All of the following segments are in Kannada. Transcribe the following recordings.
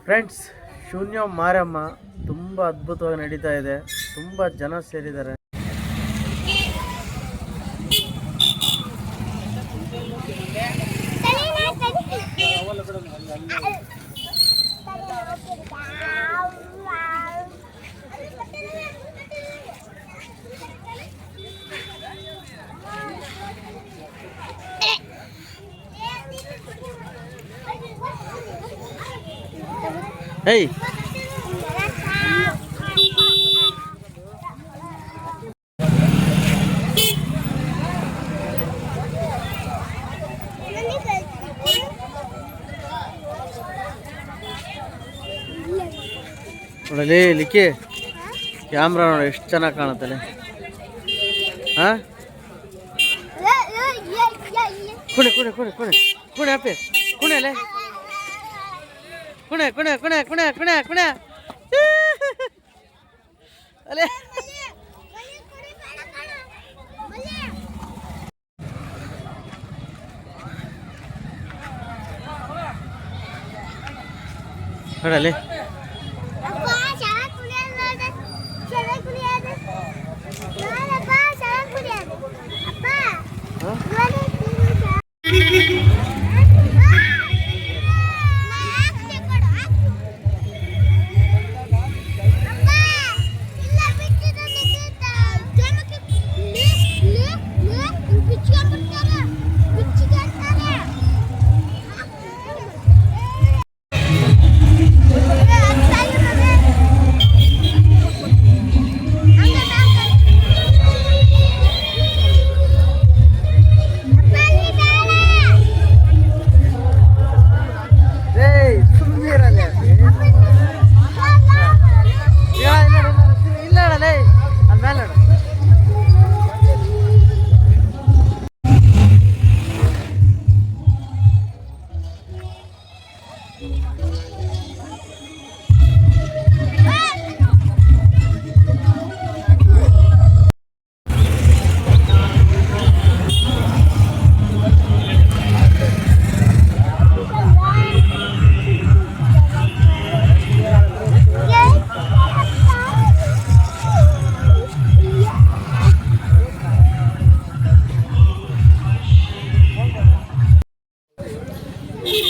ಫ್ರೆಂಡ್ಸ್, ಶೂನ್ಯ ಮಾರಮ್ಮ ತುಂಬ ಅದ್ಭುತವಾಗಿ ನಡೀತಾ ಇದೆ. ತುಂಬ ಜನ ಸೇರಿದ್ದಾರೆ. Hey! ನೋಡಲಿ ಲಿಕ್ಕಿ ಕ್ಯಾಮ್ರಾ ನೋಡಿ ಎಷ್ಟು ಚೆನ್ನಾಗಿ ಕಾಣುತ್ತಲ್ಲ. ಹಾಂ, ಕುಣೆ ಕುಣೆ ಕುಣೆ ಕುಣೆ ಕುಣೆ ಅಪ್ಪೆ ಕುಣೆ ಅಲ್ಲೇ ಕುಣೆ ಕುಣೆ ಕುಣೆ ಕುಣೆ ಕುಣೆ ಕುಣೆ ಅಲ್ಲೇ ನೋಡಲ್ಲಿ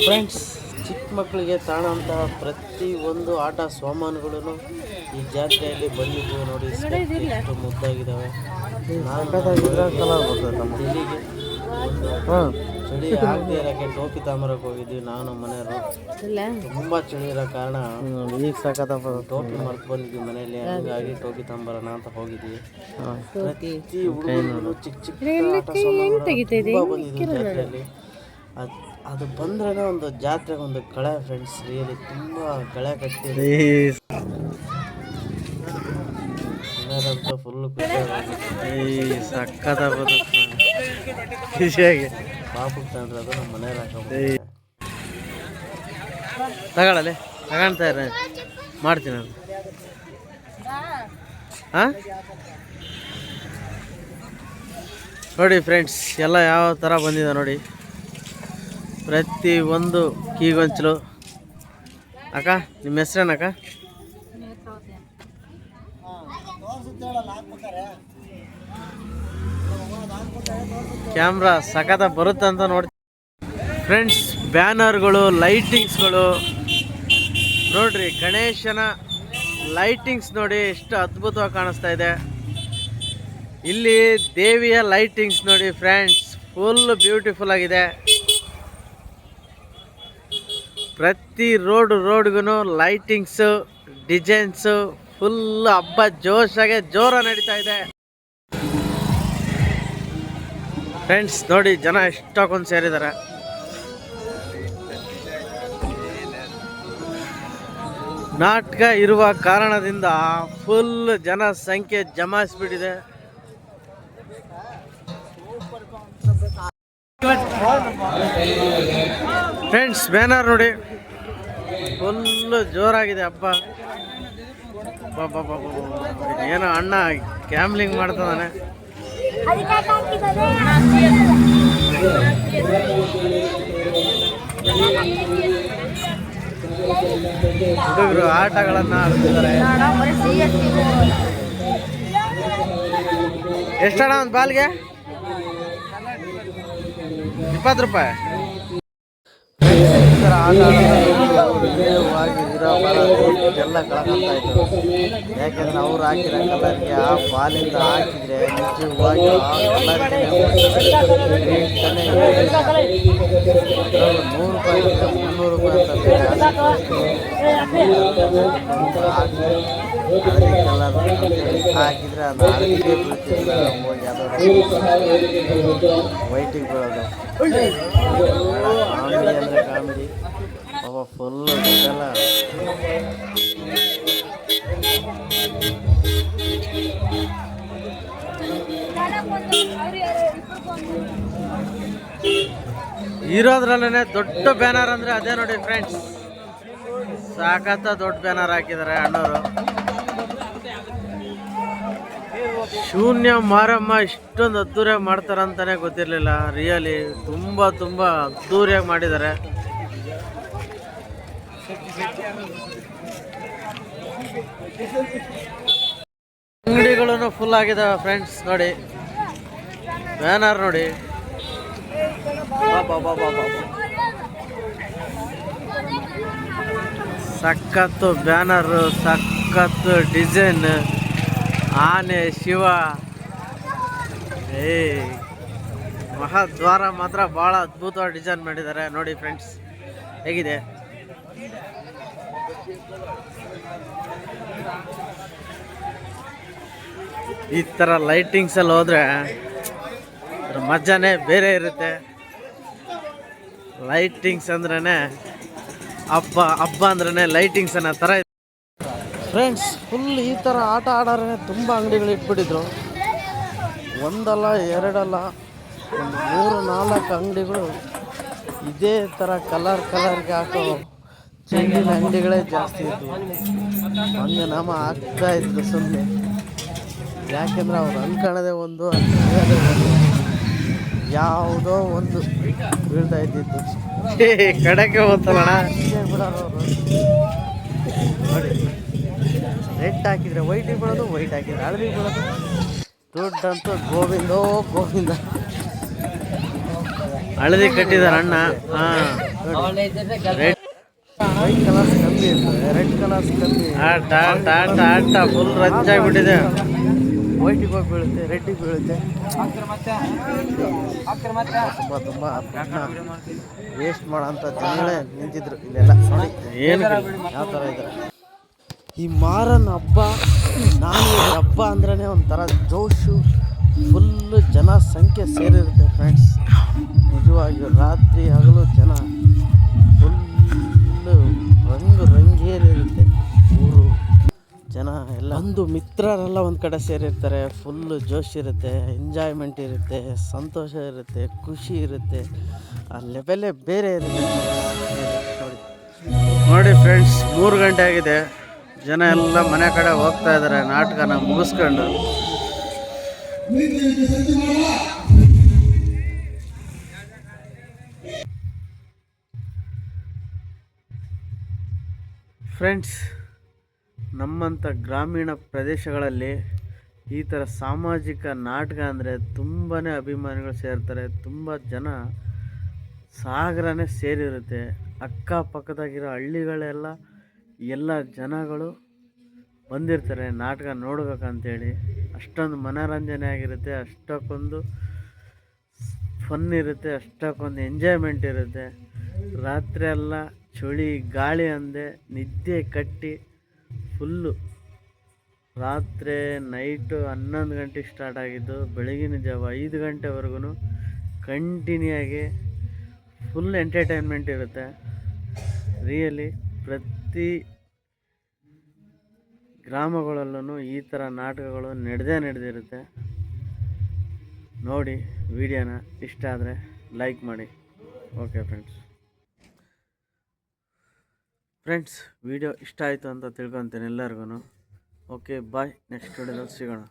ಫ್ರೆಂಡ್ಸ್, ಚಿಕ್ಕ ಮಕ್ಕಳಿಗೆ ತಾಣುವಂಥ ಪ್ರತಿಯೊಂದು ಆಟ ಸಾಮಾನುಗಳು ಈ ಜಾತ್ರೆಯಲ್ಲಿ ಬಂದಿದ್ದು ನೋಡಿ. ಎಷ್ಟು ಮುದ್ದಾಗಿದ್ದಾವೆ. ಚಳಿಗೆ ಚಳಿ ಆಗದೆ ಇರೋಕ್ಕೆ ಟೋಪಿ ತಾಂಬರಕ್ಕೆ ಹೋಗಿದ್ವಿ. ನಾನು ಮನೆಯವರು ತುಂಬ ಚಳಿ ಇರೋ ಕಾರಣ ಈಗ ಸಖತ್ತ ಟೋಪಿ ಮರ್ತು ಬಂದಿದ್ವಿ ಮನೆಯಲ್ಲಿ. ಹಾಗಾಗಿ ಟೋಪಿ ತಾಂಬರೋಣ ಅಂತ ಹೋಗಿದ್ವಿ. ಪ್ರತಿ ಹುಡುಗರು ಚಿಕ್ಕ ಚಿಕ್ಕ ಆಟ ಸಾಮಾನುಗಳು ಬಂದಿದ್ವಿ ಜಾತ್ರೆಯಲ್ಲಿ. ಅದು ಬಂದ್ರೆ ಒಂದು ಜಾತ್ರೆಗೆ ಒಂದು ಕಳೆ ಫ್ರೆಂಡ್ಸ್. ರಿಯಲಿ ತುಂಬ ಕಳೆ ಕಟ್ಟಿದೆ. ಫುಲ್ ಸಕ್ಕತ್ತ ಖುಷಿಯಾಗಿ ಪಾಪಕ್ಕೆ ತಂದ್ರೆ ಅದು ನಮ್ಮ ಮನೆಯವ್ರು ಹಾಕೊಂಡು ತಗೊಳ್ಳಲೆ ತಗೊಳ್ತಾ ಇರ ಮಾಡ್ತೀನಿ ನಾನು. ಹಾಂ ನೋಡಿ ಫ್ರೆಂಡ್ಸ್, ಎಲ್ಲ ಯಾವ ಥರ ಬಂದಿದೆ ನೋಡಿ. ಪ್ರತಿ ಒಂದು ಕೀಗೊಂಚಲು. ಅಕ್ಕ, ನಿಮ್ಮ ಹೆಸ್ರೇನಕ್ಕ? ಕ್ಯಾಮ್ರಾ ಸಖತ ಬರುತ್ತಂತ ನೋಡಿ ಫ್ರೆಂಡ್ಸ್. ಬ್ಯಾನರ್ಗಳು, ಲೈಟಿಂಗ್ಸ್ಗಳು ನೋಡ್ರಿ. ಗಣೇಶನ ಲೈಟಿಂಗ್ಸ್ ನೋಡಿ ಎಷ್ಟು ಅದ್ಭುತವಾಗಿ ಕಾಣಿಸ್ತಾ ಇದೆ. ಇಲ್ಲಿ ದೇವಿಯ ಲೈಟಿಂಗ್ಸ್ ನೋಡಿ ಫ್ರೆಂಡ್ಸ್, ಫುಲ್ ಬ್ಯೂಟಿಫುಲ್ ಆಗಿದೆ. ಪ್ರತಿ ರೋಡ್ಗೂ ಲೈಟಿಂಗ್ಸು, ಡಿಸೈನ್ಸು, ಫುಲ್ ಹಬ್ಬ ಜೋಶಾಗೆ ಜೋರ ನಡೀತಾ ಇದೆ ಫ್ರೆಂಡ್ಸ್. ನೋಡಿ ಜನ ಎಷ್ಟೊಂದು ಸೇರಿದ್ದಾರೆ. ನಾಟಕ ಇರುವ ಕಾರಣದಿಂದ ಫುಲ್ ಜನ ಸಂಖ್ಯೆ ಜಮಾಯಿಸ್ಬಿಟ್ಟಿದೆ. ಫ್ರೆಂಡ್ಸ್, ಬ್ಯಾನರ್ ನೋಡಿ ಫುಲ್ ಜೋರಾಗಿದೆ ಹಬ್ಬ. ಏನೋ ಅಣ್ಣ ಕ್ಯಾಮ್ಲಿಂಗ್ ಮಾಡ್ತಾನೆ. ಹುಡುಗರು ಆಟಗಳನ್ನ ಆಡ್ತಿದ್ದಾರೆ. ಎಷ್ಟಣ್ಣ ಒಂದು ಬಾಲ್ಗೆ? 20 ರೂಪಾಯಿ. ಎಲ್ಲ ಕಳ್ಕೊಂತ ಇದ್ರು. ಯಾಕೆಂದ್ರೆ ಅವ್ರು ಹಾಕಿರೋ ಕಲರ್ಗೆ ಆ ಬಾಲಿಂದ ಹಾಕಿದ್ರೆ ನಿಜವಾಗಿ ಆ ಕಲರ್ಗೆ 100 ರೂಪಾಯಿ 300 ರೂಪಾಯಿ ಹಾಕಿದ್ರೆ ಅದು ಹಳದಿಗೆ ಬೀಳ್ತಿಲ್ಲ, ಹೋಗಿ ಅದು ವೈಟಿಗೆ ಬೀಳೋದು. ಕಾಮಿಡಿ ಅಂದರೆ ಕಾಮಿಡಿ ಪಾಪ ಫುಲ್ಲು ದುಡ್ಡೆಲ್ಲ. ಇರೋದ್ರಲ್ಲೇ ದೊಡ್ಡ ಬ್ಯಾನರ್ ಅಂದರೆ ಅದೇ ನೋಡಿ ಫ್ರೆಂಡ್ಸ್, ಸಾಕತ್ತ ದೊಡ್ಡ ಬ್ಯಾನರ್ ಹಾಕಿದ್ದಾರೆ ಅಣ್ಣವರು. ಶೂನ್ಯ ಮಾರಮ್ಮ ಇಷ್ಟೊಂದು ಅದ್ದೂರಿಯಾಗಿ ಮಾಡ್ತಾರಂತಾನೆ ಗೊತ್ತಿರಲಿಲ್ಲ. ರಿಯಲಿ ತುಂಬ ಅದ್ದೂರಿಯಾಗಿ ಮಾಡಿದ್ದಾರೆ. ಅಂಗಡಿಗಳನ್ನು ಫುಲ್ ಆಗಿದಾವೆ ಫ್ರೆಂಡ್ಸ್. ನೋಡಿ ಬ್ಯಾನರ್ ನೋಡಿ, ಸಖತ್ತು ಬ್ಯಾನರು, ಸಖತ್ತು ಡಿಸೈನ್, ಆನೆ, ಶಿವ, ಮಹಾದ್ವಾರ ಮಾತ್ರ ಭಾಳ ಅದ್ಭುತವಾಗಿ ಡಿಸೈನ್ ಮಾಡಿದ್ದಾರೆ. ನೋಡಿ ಫ್ರೆಂಡ್ಸ್ ಹೇಗಿದೆ. ಈ ಥರ ಲೈಟಿಂಗ್ಸಲ್ಲಿ ಹೋದರೆ ಮಜಾನೇ ಬೇರೆ ಇರುತ್ತೆ. ಲೈಟಿಂಗ್ಸ್ ಅಂದ್ರೇ ಹಬ್ಬ ಅಂದ್ರೇ ಲೈಟಿಂಗ್ಸ್ ಅನ್ನೋ ಥರ ಇದೆ ಫ್ರೆಂಡ್ಸ್. ಫುಲ್ ಈ ಥರ ಆಟ ಆಡೋರೆ ತುಂಬ ಅಂಗಡಿಗಳು ಇಟ್ಬಿಟ್ಟಿದ್ರು. ಒಂದಲ್ಲ ಎರಡಲ್ಲ, ಒಂದು 3-4 ಅಂಗಡಿಗಳು ಇದೇ ಥರ ಕಲರ್ಗೆ ಹಾಕೋ ಚೆಂಡಿನ ಅಂಗಡಿಗಳೇ ಜಾಸ್ತಿ ಇದ್ವು. ಹಂಗೆ ನಾಮ ಆಗ್ತಾ ಇತ್ತು ಸುಮ್ಮನೆ. ಯಾಕೆಂದ್ರೆ ಅವ್ರು ಅನ್ಕೊಳ್ಳೋದೇ ಒಂದು, ಯಾವುದೋ ಒಂದು ಬೀಳ್ತಾ ಇದ್ದಿದ್ದು. ಕಡೆಗೆ ಹೋಗ್ತಲ್ಲಣ್ಣ ಬಿಡೋರು ಅವರು. ನೋಡಿ, ರೆಡ್ ಹಾಕಿದರೆ ವೈಟಿಗೆ ಬಿಡೋದು, ವೈಟ್ ಹಾಕಿದರೆ ಹಳದಿಗೆ ಬಿಡೋದು. ದುಡ್ಡಂತೂ ಗೋವಿಂದ. ಹಳದಿ ಕಟ್ಟಿದಾರೆ ಅಣ್ಣ. ರೆಡ್ ವೈಟ್ ಕಲರ್ಸ್ ಕಮ್ಮಿ ಇರ್ತದೆ, ರೆಡ್ ಕಲರ್ಸ್ ಕಮ್ಮಿ. ಆಟ ಫುಲ್ ರಚ್ಚಾಗ್ಬಿಟ್ಟಿದೆ. ವೈಟಿಗೆ ಹೋಗಿ ಬೀಳುತ್ತೆ, ರೆಡ್ಡಿಗೆ ಬೀಳುತ್ತೆ. ತುಂಬ ವೇಸ್ಟ್ ಮಾಡೋಂಥ ಜನಗಳೇ ನಿಂತಿದ್ರು ಇಲ್ಲೆಲ್ಲ. ನೋಡಿ ಏನು ಯಾವ ಥರ ಇದ್ದಾರೆ. ಈ ಮಾರನ ಹಬ್ಬ, ಹಬ್ಬ ಅಂದ್ರೇ ಒಂಥರ ಜೋಶು, ಫುಲ್ಲು ಜನ ಸಂಖ್ಯೆ ಸೇರಿರುತ್ತೆ ಫ್ರೆಂಡ್ಸ್. ನಿಜವಾಗಿಯೂ ರಾತ್ರಿ ಹಗಲು ಜನ ಫುಲ್ಲು ರಂಗೇರಿರುತ್ತೆ. ಊರು ಜನ ಎಲ್ಲ ಒಂದು ಮಿತ್ರರೆಲ್ಲ ಒಂದು ಕಡೆ ಸೇರಿರ್ತಾರೆ. ಫುಲ್ಲು ಜೋಶ್ ಇರುತ್ತೆ, ಎಂಜಾಯ್ಮೆಂಟ್ ಇರುತ್ತೆ, ಸಂತೋಷ ಇರುತ್ತೆ, ಖುಷಿ ಇರುತ್ತೆ. ಆ ಲೆವೆಲೇ ಬೇರೆ ಇರುತ್ತೆ. ನೋಡಿ ಫ್ರೆಂಡ್ಸ್, 3 ಗಂಟೆ ಆಗಿದೆ. ಜನ ಎಲ್ಲ ಮನೆ ಕಡೆ ಹೋಗ್ತಾ ಇದ್ದಾರೆ ನಾಟಕನ ಮುಗಿಸ್ಕೊಂಡು. ಫ್ರೆಂಡ್ಸ್, ನಮ್ಮಂಥ ಗ್ರಾಮೀಣ ಪ್ರದೇಶಗಳಲ್ಲಿ ಈ ಥರ ಸಾಮಾಜಿಕ ನಾಟಕ ಅಂದರೆ ತುಂಬಾ ಅಭಿಮಾನಿಗಳು ಸೇರ್ತಾರೆ. ತುಂಬ ಜನ ಸಾಗರನೇ ಸೇರಿರುತ್ತೆ. ಅಕ್ಕಪಕ್ಕದಾಗಿರೋ ಹಳ್ಳಿಗಳೆಲ್ಲ ಎಲ್ಲ ಜನಗಳು ಬಂದಿರ್ತಾರೆ ನಾಟಕ ನೋಡ್ಬೇಕಂತೇಳಿ. ಅಷ್ಟೊಂದು ಮನೋರಂಜನೆ ಆಗಿರುತ್ತೆ, ಅಷ್ಟಕ್ಕೊಂದು ಫನ್ ಇರುತ್ತೆ, ಅಷ್ಟಕ್ಕೊಂದು ಎಂಜಾಯ್ಮೆಂಟ್ ಇರುತ್ತೆ. ರಾತ್ರಿ ಎಲ್ಲ ಚಳಿ ಗಾಳಿ ಅಂದೆ ನಿದ್ದೆ ಕಟ್ಟಿ ಫುಲ್ಲು ರಾತ್ರಿ ನೈಟು 11 ಗಂಟೆಗೆ ಸ್ಟಾರ್ಟ್ ಆಗಿದ್ದು ಬೆಳಗಿನ ಜಾವ 5 ಗಂಟೆವರೆಗೂ ಕಂಟಿನ್ಯೂ ಆಗಿ ಫುಲ್ ಎಂಟರ್ಟೈನ್ಮೆಂಟ್ ಇರುತ್ತೆ. ರಿಯಲಿ ಪ್ರತಿ ಗ್ರಾಮಗಳಲ್ಲೂ ಈ ಥರ ನಾಟಕಗಳು ನಡೆದಿರುತ್ತೆ. ನೋಡಿ ವಿಡಿಯೋನ ಇಷ್ಟ ಆದರೆ ಲೈಕ್ ಮಾಡಿ. ಓಕೆ ಫ್ರೆಂಡ್ಸ್ ವಿಡಿಯೋ ಇಷ್ಟ ಆಯಿತು ಅಂತ ತಿಳ್ಕೊತೀನಿ ಎಲ್ಲರಿಗೂ. ಓಕೆ ಬಾಯ್, ನೆಕ್ಸ್ಟ್ ವಿಡಿಯೋದಲ್ಲಿ ಸಿಗೋಣ.